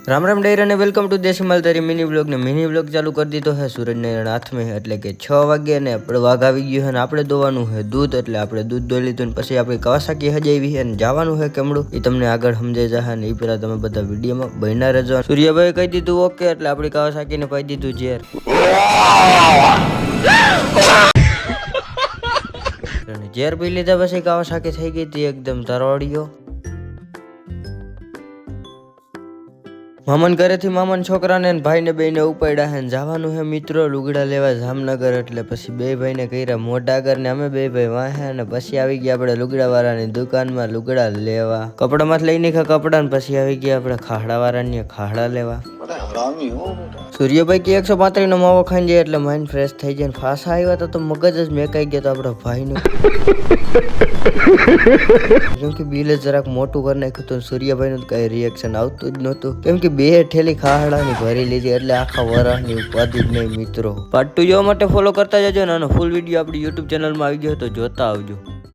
Ram Ram der ने welcome to देसी Maldhari mini blog ने मिनी ब्लॉग चालू कर दीधो है सूरजनारायण हाथ में એટલે કે 6 વાગ્યા ને આપણે વાઘ આવી ગયો છે અને આપણે દોવાનું છે દૂધ એટલે આપણે દૂધ દોઈ લીધું ને પછી આપણે કવાસાકી હજાવી છે અને જવાનું છે કેમડું એ તમને આગળ સમજાઈ જશે ને એ પેલા તમે બધા વિડિયોમાં બન્યા રહેજો સૂર્યભાઈ કહી દીધું ઓકે એટલે આપણે કવાસાકી ને પાઈ દીધું ઝેર અને ઝેર પી લીધા પછી કવાસાકી થઈ ગઈ હતી એકદમ તરવાડીઓ મામન ઘરેથી મામન છોકરાને ભાઈને બેને ઉપાડ્યા હે જવાનું હે મિત્રો લુગડા લેવા જામનગર એટલે પછી બે ભાઈને કર્યા મોઢા આગળ ને અમે બે ભાઈ વાહે અને પછી આવી ગયા આપણે લુગડા વાળાની દુકાનમાં લુગડા લેવા કપડામાં લઈ નીકળ્યા કપડા ને પછી આવી ગયા આપણે ખાડા વાળાની ખાડા લેવા સૂર્યભાઈ કે 135 નો માવો ખાઈ જાય એટલે માઇન્ડ ફ્રેશ થઈ જાય ફાસા આવ્યા તો મગજ જ મેકાઈ ગયા તો આપણા ભાઈનું કેમ કે બિલ જરાક મોટું કરી નાખ્યું તો સૂર્યભાઈનું કઈ રિએક્શન આવતું જ નહોતું કેમ કે બે ઠેલી ખાડાની ભરી લીધી એટલે આખા વરાહની ઉપાધિ જ નહીં મિત્રો પાર્ટ 2 જોવા માટે ફોલો કરતા જજો ને આનો ફૂલ વિડીયો આપણી YouTube ચેનલમાં આવી ગયો તો જોતા આવજો।